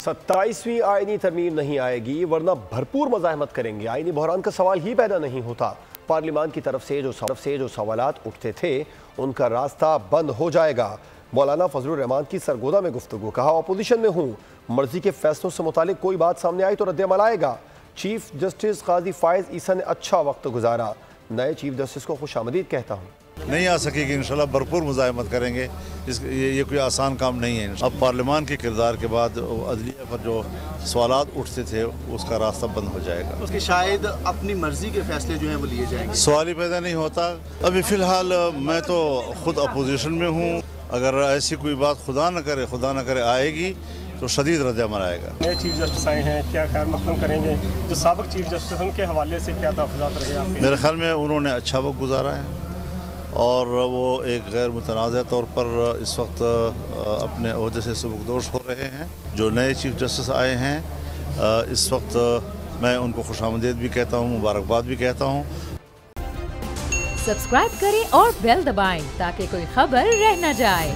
27वीं आईनी तरमीम नहीं आएगी वरना भरपूर मज़ाहमत करेंगे। आईनी बहरान का सवाल ही पैदा नहीं होता। पार्लियामान की तरफ से जो सवालात उठते थे उनका रास्ता बंद हो जाएगा। मौलाना फजलुर रहमान की सरगोदा में गुफ्तगू, कहा अपोजिशन में हूँ, मर्जी के फैसलों से मुतालिक कोई बात सामने आई तो रद्द-ए-अमल आएगा। चीफ जस्टिस काजी फायज ईसा ने अच्छा वक्त गुजारा, नए चीफ जस्टिस को खुशामदीद कहता हूँ। नहीं आ सकेगी, इंशाल्लाह भरपूर मुज़ाहमत करेंगे। ये कोई आसान काम नहीं है। अब पार्लियामान के किरदार के बाद अदलिया पर जो सवालात उठते थे उसका रास्ता बंद हो जाएगा। उसके शायद अपनी मर्जी के फैसले जो हैं वो लिए जाएंगे। सवाल ही पैदा नहीं होता। अभी फ़िलहाल मैं तो खुद अपोजिशन में हूँ। अगर ऐसी कोई बात खुदा न करे आएगी तो शदीद रद्द-ए-अमल आएगा। नए चीफ जस्टिस आए हैं, क्या खैर मकदम करेंगे? जो साबिक चीफ जस्टिस उनके हवाले से क्या तहफ़्फ़ुज़ात रहे आपके? मेरे ख्याल में उन्होंने अच्छा वक्त गुजारा है और वो एक गैर मुतनाज़ तौर पर इस वक्त अपने ओहदे से सबकदोश हो रहे हैं। जो नए चीफ जस्टिस आए हैं इस वक्त मैं उनको खुशामदीद भी कहता हूँ, मुबारकबाद भी कहता हूँ। सब्सक्राइब करें और बेल दबाएं ताकि कोई खबर रह न जाए।